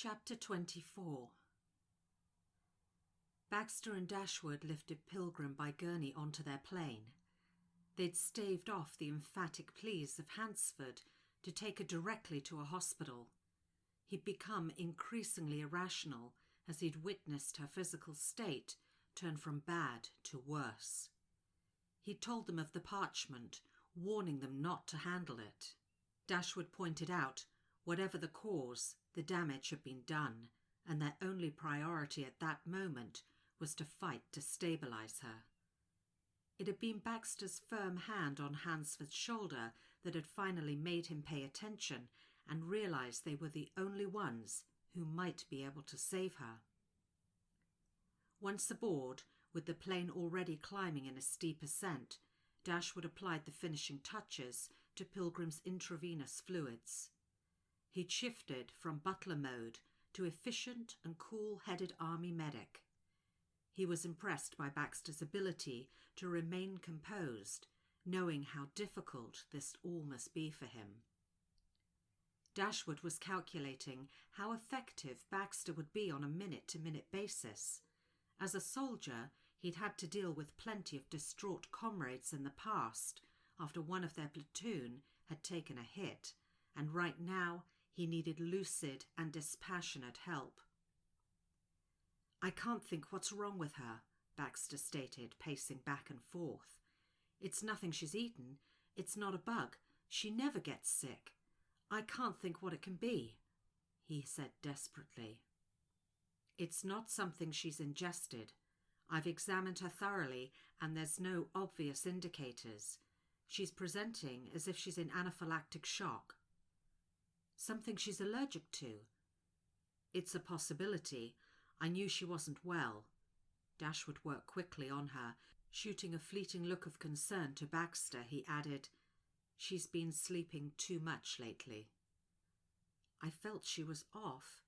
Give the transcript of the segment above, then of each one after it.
Chapter 24. Baxter and Dashwood lifted Pilgrim by gurney onto their plane. They'd staved off the emphatic pleas of Hansford to take her directly to a hospital. He'd become increasingly irrational as he'd witnessed her physical state turn from bad to worse. He'd told them of the parchment, warning them not to handle it. Dashwood pointed out, whatever the cause, the damage had been done, and their only priority at that moment was to fight to stabilise her. It had been Baxter's firm hand on Hansford's shoulder that had finally made him pay attention and realise they were the only ones who might be able to save her. Once aboard, with the plane already climbing in a steep ascent, Dashwood applied the finishing touches to Pilgrim's intravenous fluids. He'd shifted from butler mode to efficient and cool-headed army medic. He was impressed by Baxter's ability to remain composed, knowing how difficult this all must be for him. Dashwood was calculating how effective Baxter would be on a minute-to-minute basis. As a soldier, he'd had to deal with plenty of distraught comrades in the past after one of their platoon had taken a hit, and right now he needed lucid and dispassionate help. "I can't think what's wrong with her," Baxter stated, pacing back and forth. "It's nothing she's eaten. It's not a bug. She never gets sick. I can't think what it can be," he said desperately. "It's not something she's ingested. I've examined her thoroughly and there's no obvious indicators. She's presenting as if she's in anaphylactic shock." "Something she's allergic to?" "It's a possibility. I knew she wasn't well." Dashwood worked quickly on her. Shooting a fleeting look of concern to Baxter, he added, "She's been sleeping too much lately." "I felt she was off,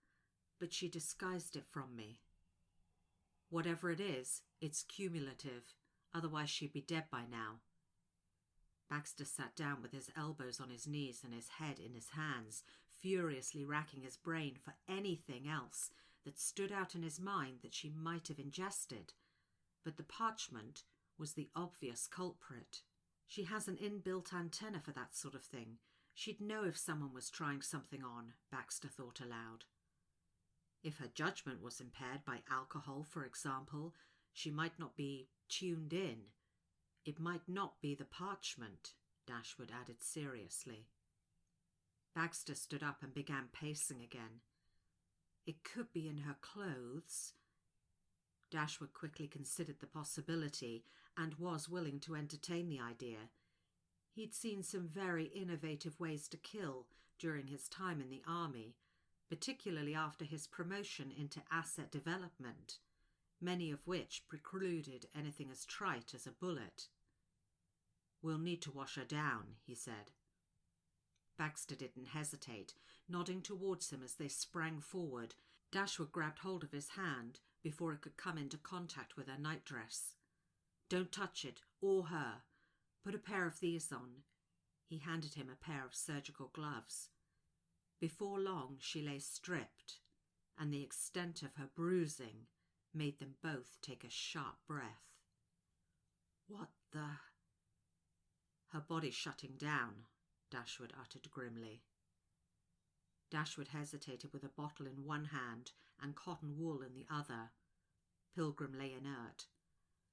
but she disguised it from me." "Whatever it is, it's cumulative. Otherwise she'd be dead by now." Baxter sat down with his elbows on his knees and his head in his hands, furiously racking his brain for anything else that stood out in his mind that she might have ingested. But the parchment was the obvious culprit. "She has an inbuilt antenna for that sort of thing. She'd know if someone was trying something on," Baxter thought aloud. "If her judgment was impaired by alcohol, for example, she might not be tuned in. It might not be the parchment," Dashwood added seriously. Baxter stood up and began pacing again. "It could be in her clothes." Dashwood quickly considered the possibility and was willing to entertain the idea. He'd seen some very innovative ways to kill during his time in the army, particularly after his promotion into asset development, many of which precluded anything as trite as a bullet. "We'll need to wash her down," he said. Baxter didn't hesitate, nodding towards him as they sprang forward. Dashwood grabbed hold of his hand before it could come into contact with her nightdress. "Don't touch it, or her. Put a pair of these on." He handed him a pair of surgical gloves. Before long she lay stripped, and the extent of her bruising made them both take a sharp breath. "What the—" "Her body's shutting down," Dashwood uttered grimly. Dashwood hesitated with a bottle in one hand and cotton wool in the other. Pilgrim lay inert.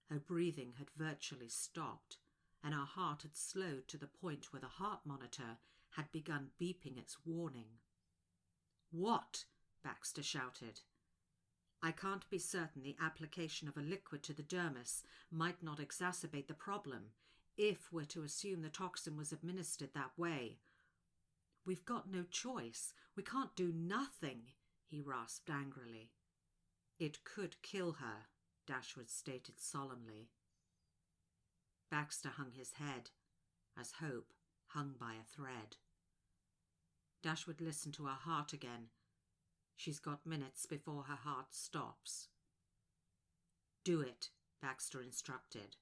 Her breathing had virtually stopped, and her heart had slowed to the point where the heart monitor had begun beeping its warning. "What?" Baxter shouted. "I can't be certain the application of a liquid to the dermis might not exacerbate the problem, if we're to assume the toxin was administered that way." "We've got no choice. We can't do nothing," he rasped angrily. "It could kill her," Dashwood stated solemnly. Baxter hung his head, as hope hung by a thread. Dashwood listened to her heart again. "She's got minutes before her heart stops." "Do it," Baxter instructed.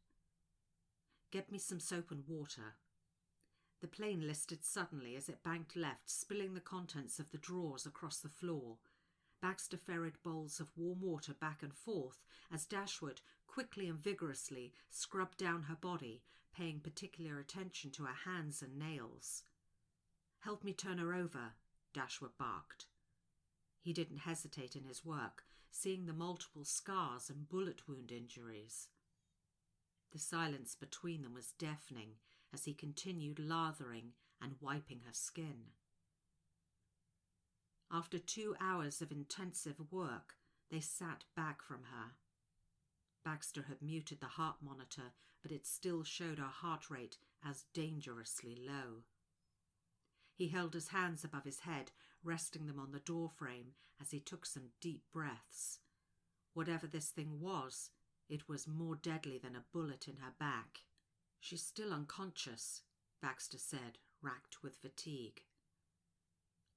"Get me some soap and water." The plane listed suddenly as it banked left, spilling the contents of the drawers across the floor. Baxter ferried bowls of warm water back and forth as Dashwood quickly and vigorously scrubbed down her body, paying particular attention to her hands and nails. "Help me turn her over," Dashwood barked. He didn't hesitate in his work, seeing the multiple scars and bullet wound injuries. The silence between them was deafening as he continued lathering and wiping her skin. After 2 hours of intensive work, they sat back from her. Baxter had muted the heart monitor, but it still showed her heart rate as dangerously low. He held his hands above his head, resting them on the doorframe as he took some deep breaths. Whatever this thing was, it was more deadly than a bullet in her back. "She's still unconscious," Baxter said, racked with fatigue.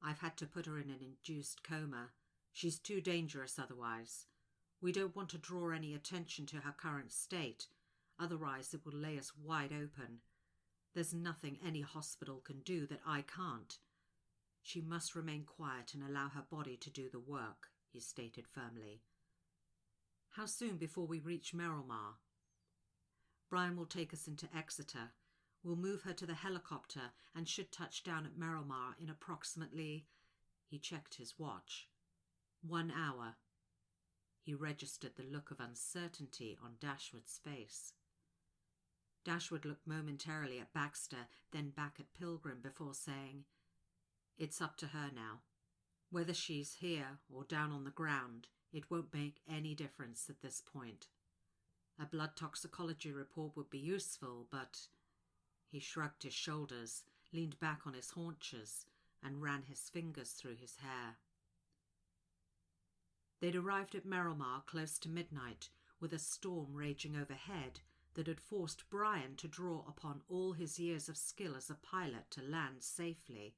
"I've had to put her in an induced coma. She's too dangerous otherwise. We don't want to draw any attention to her current state, otherwise it will lay us wide open. There's nothing any hospital can do that I can't. She must remain quiet and allow her body to do the work," he stated firmly. "How soon before we reach Merrilmar?" "Brian will take us into Exeter. We'll move her to the helicopter and should touch down at Merrilmar in approximately," he checked his watch, "1 hour. He registered the look of uncertainty on Dashwood's face. Dashwood looked momentarily at Baxter, then back at Pilgrim before saying, "It's up to her now. Whether she's here or down on the ground, it won't make any difference at this point. A blood toxicology report would be useful, but—" He shrugged his shoulders, leaned back on his haunches, and ran his fingers through his hair. They'd arrived at Merrilmar close to midnight, with a storm raging overhead that had forced Brian to draw upon all his years of skill as a pilot to land safely.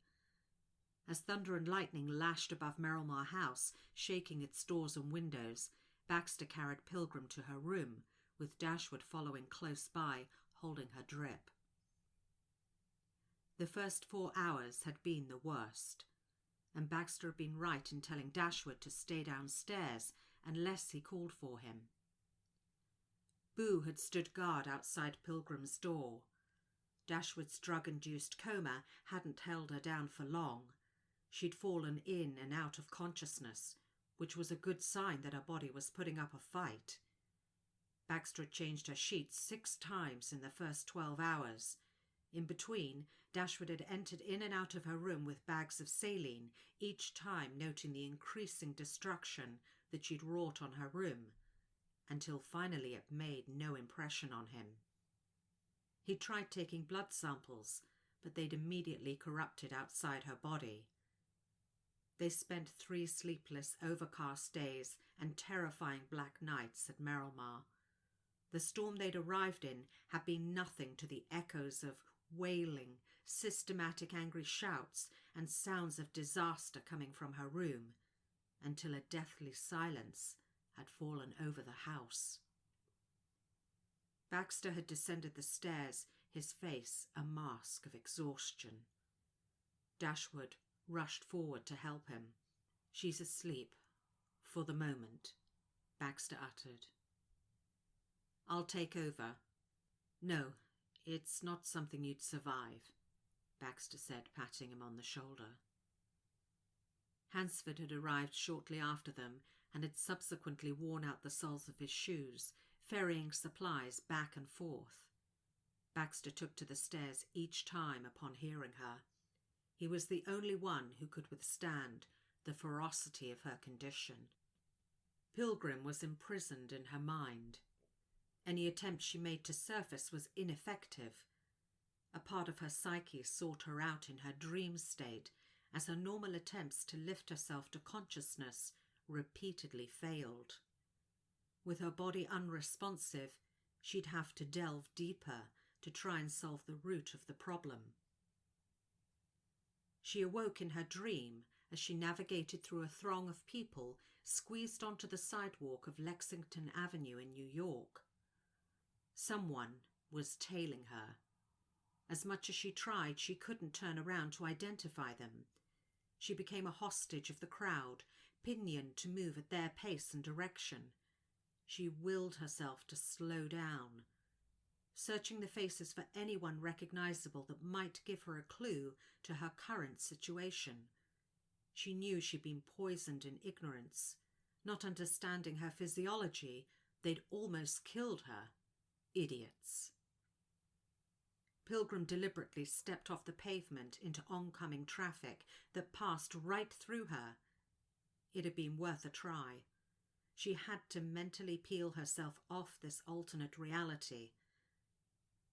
As thunder and lightning lashed above Merrilmar House, shaking its doors and windows, Baxter carried Pilgrim to her room, with Dashwood following close by, holding her drip. The first 4 hours had been the worst, and Baxter had been right in telling Dashwood to stay downstairs unless he called for him. Boo had stood guard outside Pilgrim's door. Dashwood's drug-induced coma hadn't held her down for long. She'd fallen in and out of consciousness, which was a good sign that her body was putting up a fight. Baxter had changed her sheets 6 times in the first 12 hours. In between, Dashwood had entered in and out of her room with bags of saline, each time noting the increasing destruction that she'd wrought on her room, until finally it made no impression on him. He'd tried taking blood samples, but they'd immediately corrupted outside her body. They spent 3 sleepless, overcast days and terrifying black nights at Merrilmar. The storm they'd arrived in had been nothing to the echoes of wailing, systematic angry shouts and sounds of disaster coming from her room, until a deathly silence had fallen over the house. Baxter had descended the stairs, his face a mask of exhaustion. Dashwood rushed forward to help him. "She's asleep, for the moment," Baxter uttered. "I'll take over." "No, it's not something you'd survive," Baxter said, patting him on the shoulder. Hansford had arrived shortly after them and had subsequently worn out the soles of his shoes, ferrying supplies back and forth. Baxter took to the stairs each time upon hearing her. He was the only one who could withstand the ferocity of her condition. Pilgrim was imprisoned in her mind. Any attempt she made to surface was ineffective. A part of her psyche sought her out in her dream state, as her normal attempts to lift herself to consciousness repeatedly failed. With her body unresponsive, she'd have to delve deeper to try and solve the root of the problem. She awoke in her dream as she navigated through a throng of people squeezed onto the sidewalk of Lexington Avenue in New York. Someone was tailing her. As much as she tried, she couldn't turn around to identify them. She became a hostage of the crowd, pinioned to move at their pace and direction. She willed herself to slow down, searching the faces for anyone recognizable that might give her a clue to her current situation. She knew she'd been poisoned in ignorance. Not understanding her physiology, they'd almost killed her. Idiots. Pilgrim deliberately stepped off the pavement into oncoming traffic that passed right through her. It had been worth a try. She had to mentally peel herself off this alternate reality.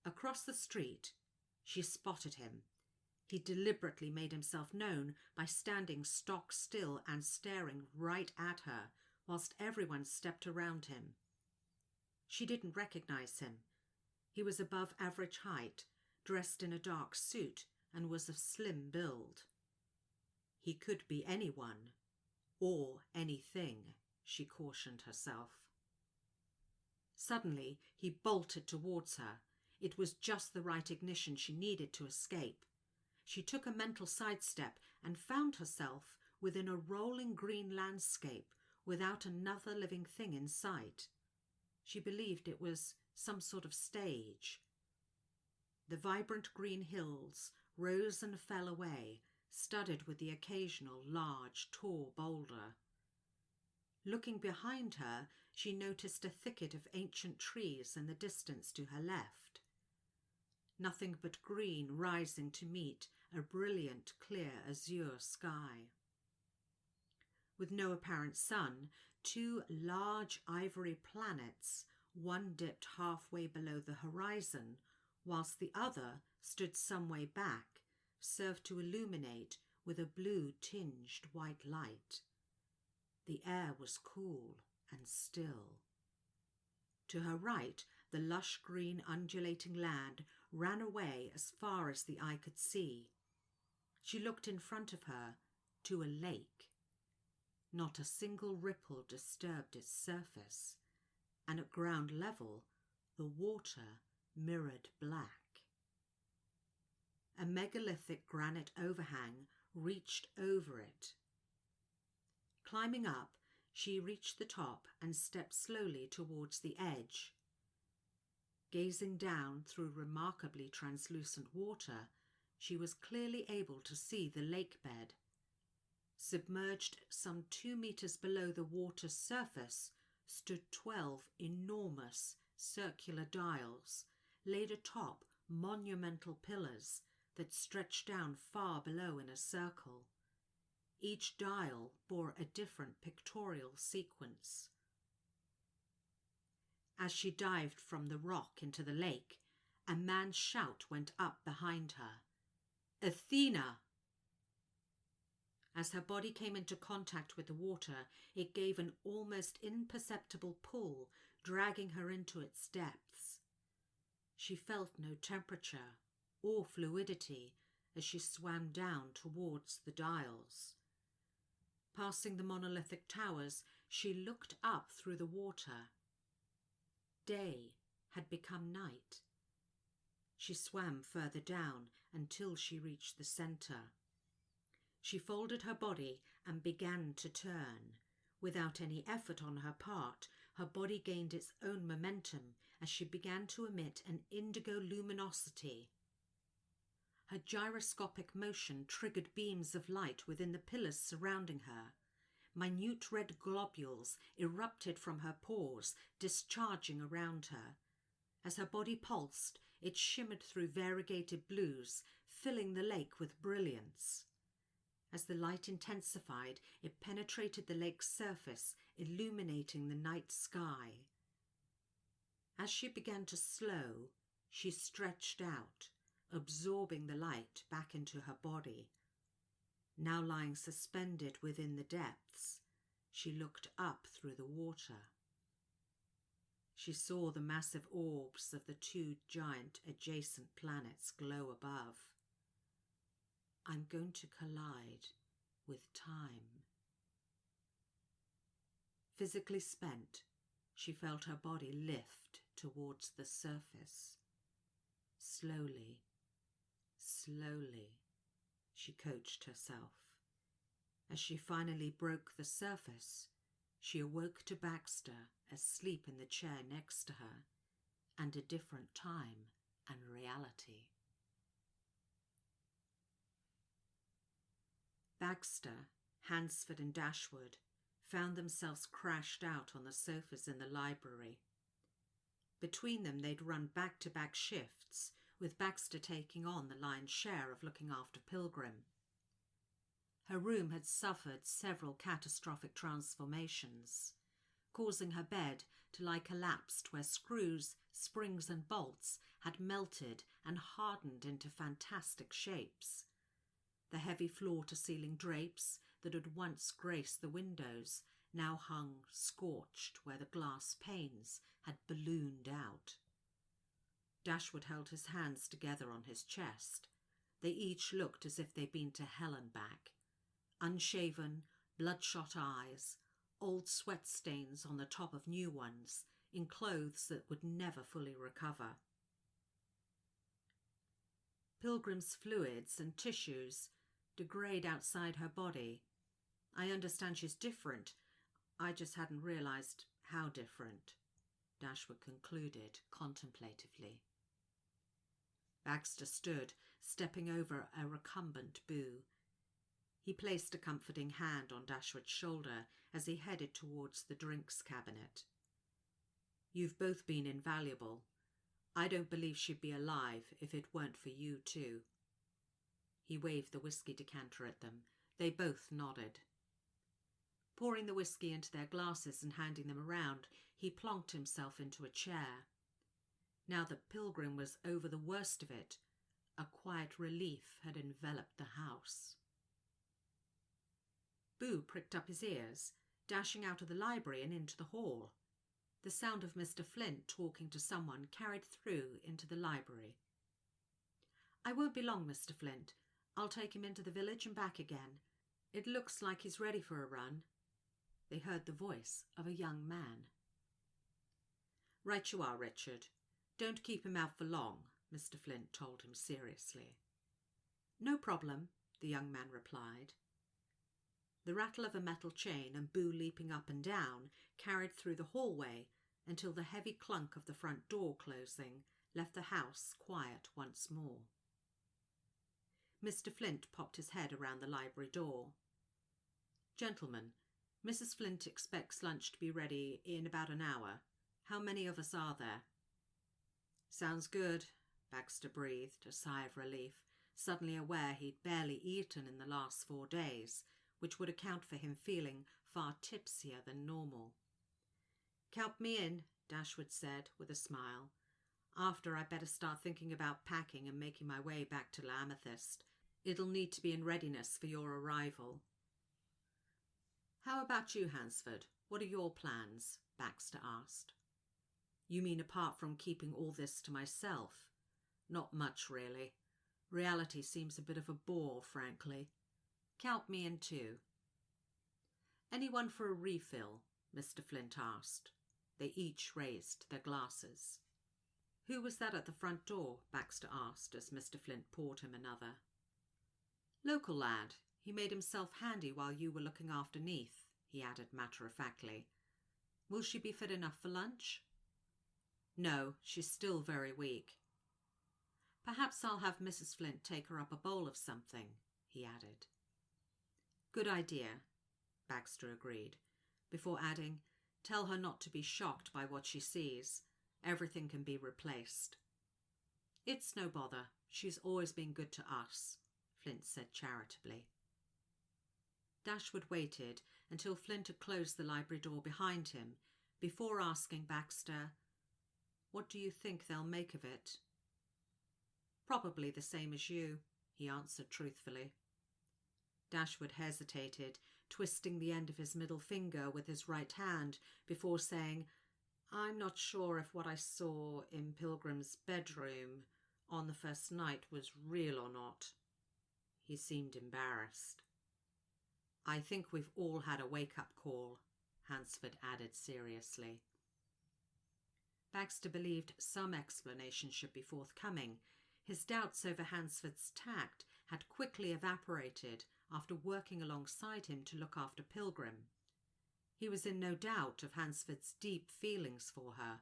Across the street, she spotted him. He deliberately made himself known by standing stock still and staring right at her, whilst everyone stepped around him. She didn't recognize him. He was above average height, dressed in a dark suit, and was of slim build. He could be anyone, or anything, she cautioned herself. Suddenly, he bolted towards her. It was just the right ignition she needed to escape. She took a mental sidestep and found herself within a rolling green landscape without another living thing in sight. She believed it was some sort of stage. The vibrant green hills rose and fell away, studded with the occasional large, tall boulder. Looking behind her, she noticed a thicket of ancient trees in the distance to her left. Nothing but green rising to meet a brilliant, clear azure sky. With no apparent sun, two large ivory planets, one dipped halfway below the horizon, whilst the other stood some way back, served to illuminate with a blue-tinged white light. The air was cool and still. To her right, the lush green undulating land ran away as far as the eye could see. She looked in front of her to a lake. Not a single ripple disturbed its surface, and at ground level the water mirrored black. A megalithic granite overhang reached over it. Climbing up, she reached the top and stepped slowly towards the edge. Gazing down through remarkably translucent water, she was clearly able to see the lake bed. Submerged some 2 meters below the water's surface stood 12 enormous circular dials laid atop monumental pillars that stretched down far below in a circle. Each dial bore a different pictorial sequence. As she dived from the rock into the lake, a man's shout went up behind her. "Athena!" As her body came into contact with the water, it gave an almost imperceptible pull, dragging her into its depths. She felt no temperature or fluidity as she swam down towards the dials. Passing the monolithic towers, she looked up through the water. Day had become night. She swam further down until she reached the centre. She folded her body and began to turn. Without any effort on her part, her body gained its own momentum as she began to emit an indigo luminosity. Her gyroscopic motion triggered beams of light within the pillars surrounding her. Minute red globules erupted from her pores, discharging around her. As her body pulsed, it shimmered through variegated blues, filling the lake with brilliance. As the light intensified, it penetrated the lake's surface, illuminating the night sky. As she began to slow, she stretched out, absorbing the light back into her body. Now lying suspended within the depths, she looked up through the water. She saw the massive orbs of the two giant adjacent planets glow above. I'm going to collide with time. Physically spent, she felt her body lift towards the surface. Slowly, slowly, she coached herself, As she finally broke the surface, she awoke to Baxter asleep in the chair next to her, and a different time and reality. Baxter, Hansford and Dashwood found themselves crashed out on the sofas in the library. Between them they'd run back-to-back shifts, with Baxter taking on the lion's share of looking after Pilgrim. Her room had suffered several catastrophic transformations, causing her bed to lie collapsed where screws, springs and bolts had melted and hardened into fantastic shapes. The heavy floor-to-ceiling drapes that had once graced the windows now hung scorched where the glass panes had ballooned out. Dashwood held his hands together on his chest. They each looked as if they'd been to hell and back. Unshaven, bloodshot eyes, old sweat stains on the top of new ones, in clothes that would never fully recover. Pilgrim's fluids and tissues degrade outside her body. I understand she's different. I just hadn't realised how different, Dashwood concluded contemplatively. Baxter stood, stepping over a recumbent Boo. He placed a comforting hand on Dashwood's shoulder as he headed towards the drinks cabinet. You've both been invaluable. I don't believe she'd be alive if it weren't for you too. He waved the whiskey decanter at them. They both nodded. Pouring the whiskey into their glasses and handing them around, he plonked himself into a chair. Now that Pilgrim was over the worst of it, a quiet relief had enveloped the house. Boo pricked up his ears, dashing out of the library and into the hall. The sound of Mr. Flint talking to someone carried through into the library. I won't be long, Mr. Flint. I'll take him into the village and back again. It looks like he's ready for a run. They heard the voice of a young man. Right you are, Richard. Don't keep him out for long, Mr. Flint told him seriously. No problem, the young man replied. The rattle of a metal chain and Boo leaping up and down carried through the hallway until the heavy clunk of the front door closing left the house quiet once more. Mr. Flint popped his head around the library door. Gentlemen, Mrs. Flint expects lunch to be ready in about an hour. How many of us are there? Sounds good, Baxter breathed, a sigh of relief, suddenly aware he'd barely eaten in the last 4 days, which would account for him feeling far tipsier than normal. Count me in, Dashwood said with a smile. After I better start thinking about packing and making my way back to La Amethyst. It'll need to be in readiness for your arrival. How about you, Hansford? What are your plans? Baxter asked. You mean apart from keeping all this to myself? Not much, really. Reality seems a bit of a bore, frankly. Count me in too. Anyone for a refill? Mr. Flint asked. They each raised their glasses. Who was that at the front door? Baxter asked as Mr. Flint poured him another. Local lad. He made himself handy while you were looking after Neath, he added matter-of-factly. Will she be fit enough for lunch? No, she's still very weak. Perhaps I'll have Mrs. Flint take her up a bowl of something, he added. Good idea, Baxter agreed, before adding, tell her not to be shocked by what she sees. Everything can be replaced. It's no bother. She's always been good to us, Flint said charitably. Dashwood waited until Flint had closed the library door behind him before asking Baxter, What do you think they'll make of it? Probably the same as you, he answered truthfully. Dashwood hesitated, twisting the end of his middle finger with his right hand before saying, I'm not sure if what I saw in Pilgrim's bedroom on the first night was real or not. He seemed embarrassed. I think we've all had a wake-up call, Hansford added seriously. Baxter believed some explanation should be forthcoming. His doubts over Hansford's tact had quickly evaporated after working alongside him to look after Pilgrim. He was in no doubt of Hansford's deep feelings for her.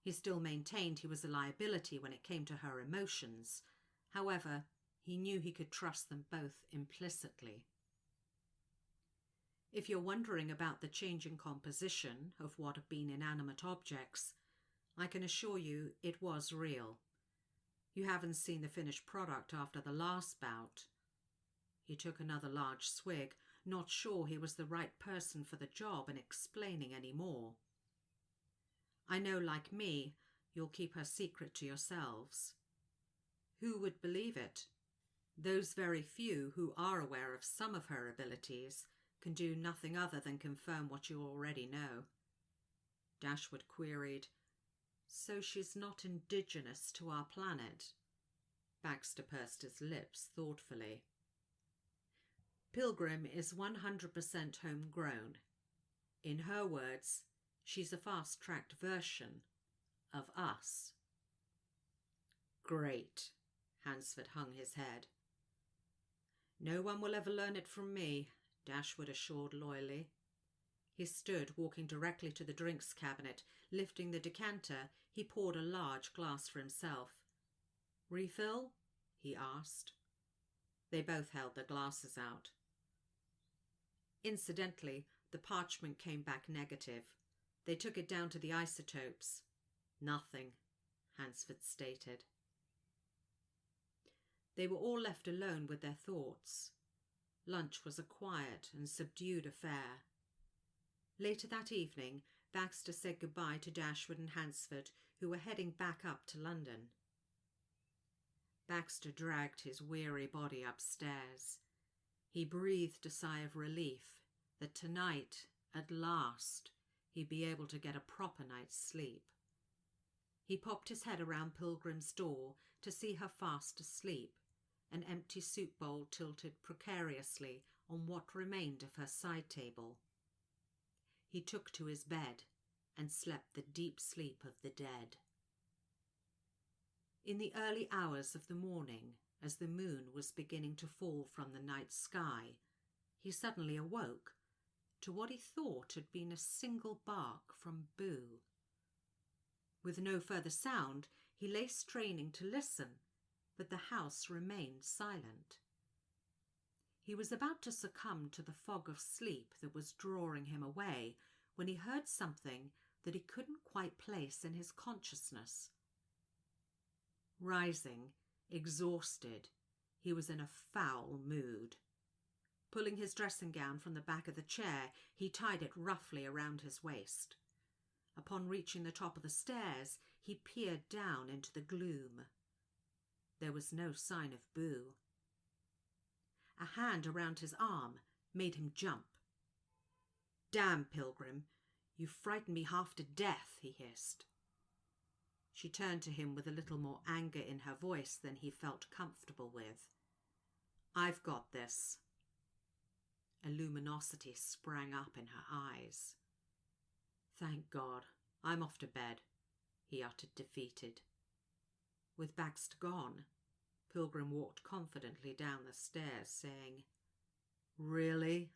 He still maintained he was a liability when it came to her emotions. However, he knew he could trust them both implicitly. If you're wondering about the changing composition of what have been inanimate objects, I can assure you it was real. You haven't seen the finished product after the last bout. He took another large swig, not sure he was the right person for the job and explaining any more. I know, like me, you'll keep her secret to yourselves. Who would believe it? Those very few who are aware of some of her abilities can do nothing other than confirm what you already know. Dashwood queried, "So she's not indigenous to our planet?" Baxter pursed his lips thoughtfully. Pilgrim is 100% homegrown. In her words, she's a fast-tracked version of us. Great, Hansford hung his head. No one will ever learn it from me, Dashwood assured loyally. He stood, walking directly to the drinks cabinet. Lifting the decanter, he poured a large glass for himself. Refill? He asked. They both held their glasses out. Incidentally, the parchment came back negative. They took it down to the isotopes. Nothing, Hansford stated. They were all left alone with their thoughts. Lunch was a quiet and subdued affair. Later that evening, Baxter said goodbye to Dashwood and Hansford, who were heading back up to London. Baxter dragged his weary body upstairs. He breathed a sigh of relief that tonight, at last, he'd be able to get a proper night's sleep. He popped his head around Pilgrim's door to see her fast asleep, an empty soup bowl tilted precariously on what remained of her side table. He took to his bed and slept the deep sleep of the dead. In the early hours of the morning, as the moon was beginning to fall from the night sky, he suddenly awoke to what he thought had been a single bark from Boo. With no further sound, he lay straining to listen, but the house remained silent. He was about to succumb to the fog of sleep that was drawing him away when he heard something that he couldn't quite place in his consciousness. Rising, exhausted, he was in a foul mood. Pulling his dressing gown from the back of the chair, he tied it roughly around his waist. Upon reaching the top of the stairs, he peered down into the gloom. There was no sign of Boo. A hand around his arm made him jump. "Damn, Pilgrim, you frightened me half to death," he hissed. She turned to him with a little more anger in her voice than he felt comfortable with. "I've got this." A luminosity sprang up in her eyes. "Thank God, I'm off to bed," he uttered, defeated. With Baxter gone, Pilgrim walked confidently down the stairs, saying, "Really?"